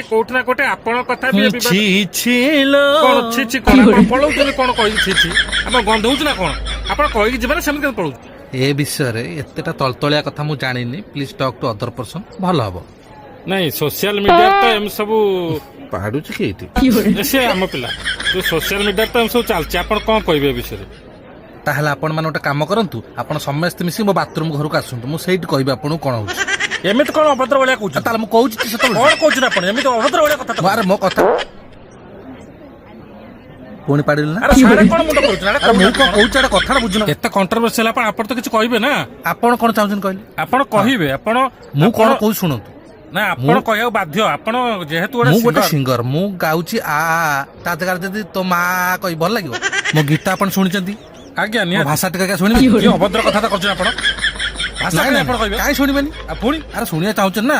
ନାଇଁ କୋଉଠି ନା କୋଉଠି ଆପଣ କଥା ବି ଛି ଛି ଲୋ କଣ ଛି କଣ ଆପଣ ପଳଉଛନ୍ତି କଣ କହିକି ଛି ଆପଣ ଗନ୍ଧ ହଉଛି ନା କଣ ଆପଣ କହିକି ଯିବେ ନା ସେମିତି କେମିତି ପଳଉଛୁ ଏ ବିଷୟରେ ଏତେଟା ତଳତଳିଆ କଥା ମୁଁ ଜାଣିନି please talk to other person ଭଲ ହବ ନାଇଁ ସୋସିଆଲ ମିଡିଆରେ ତ ଏମିତି ସବୁ ପାଡୁଛି କି ଏଇଠି ସେ ଆମ ପିଲା ଯୋଉ ସୋସିଆଲ ମିଡିଆରେ ତ ଏମିତି ସବୁ ଚାଲିଛି ଆପଣ କଣ କହିବେ ଏ ବିଷୟରେ ତାହେଲେ ଆପଣ ମାନେ ଗୋଟେ କାମ କରନ୍ତୁ ଆପଣ ସମସ୍ତେ ମିଶି ମୋ ବାଥରୁମ ଘରକୁ ଆସନ୍ତୁ ମୁଁ ସେଇଠି କହିବି ଆପଣଙ୍କୁ କଣ ହଉଛି ଏମିତି କଣ ଅଭଦ୍ର ଭଳିଆ କହୁଛୁ ତାହେଲେ ମୁଁ କହୁଛି ସେତେବେଳେ କଣ କହୁଛନ୍ତି ଆପଣ ଏମିତି ଅଭଦ୍ର ଭଳିଆ କଥା ଆରେ ମୋ କଥା ପୁଣି ପାଡ଼ିଲି ନା ଆରେ ସାଡେ କଣ ମୁଣ୍ଡ କରୁଛୁ ଆରେ ମୁଁ କଣ କହୁଛି ଏଟା କଥାଟା ବୁଝୁନ ଏତେ କଣ୍ଟ୍ରୋଭର୍ସିଆଲ ଆପଣ ତ କିଛି କହିବେ ନା ଆପଣ କଣ ଚାହୁଁଛନ୍ତି କହିଲେ ଆପଣ କହିବେ ଆପଣ ମୁଁ କଣ କହୁଛି ଶୁଣନ୍ତୁ ନା ଆପଣ କହିବାକୁ ବାଧ୍ୟ ଆପଣ ଯେହେତୁ ମୁଁ ଗୋଟେ ଗୋଟେ ସିଙ୍ଗର ମୁଁ ଗାଉଛି ତା ଜାଗାରେ ଯଦି ତୋ ମା କହି ଭଲ ଲାଗିବ ମୋ ଗୀତ ଆପଣ ଶୁଣିଛନ୍ତି ଆଜ୍ଞା ମୋ ନିହାତି ଭାଷା ଟିକେ ଶୁଣିବେ କି ଅଭଦ୍ର କଥା କରୁଛନ୍ତି ଆପଣ ଭାଷା ନାଇଁ କାଇଁ ନାଇଁ ଆପଣ କହିବେ କାହିଁ ଶୁଣିବେନି ପୁଣି ଆରେ ଶୁଣିବାକୁ ଚାହୁଁଛନ୍ତି ନା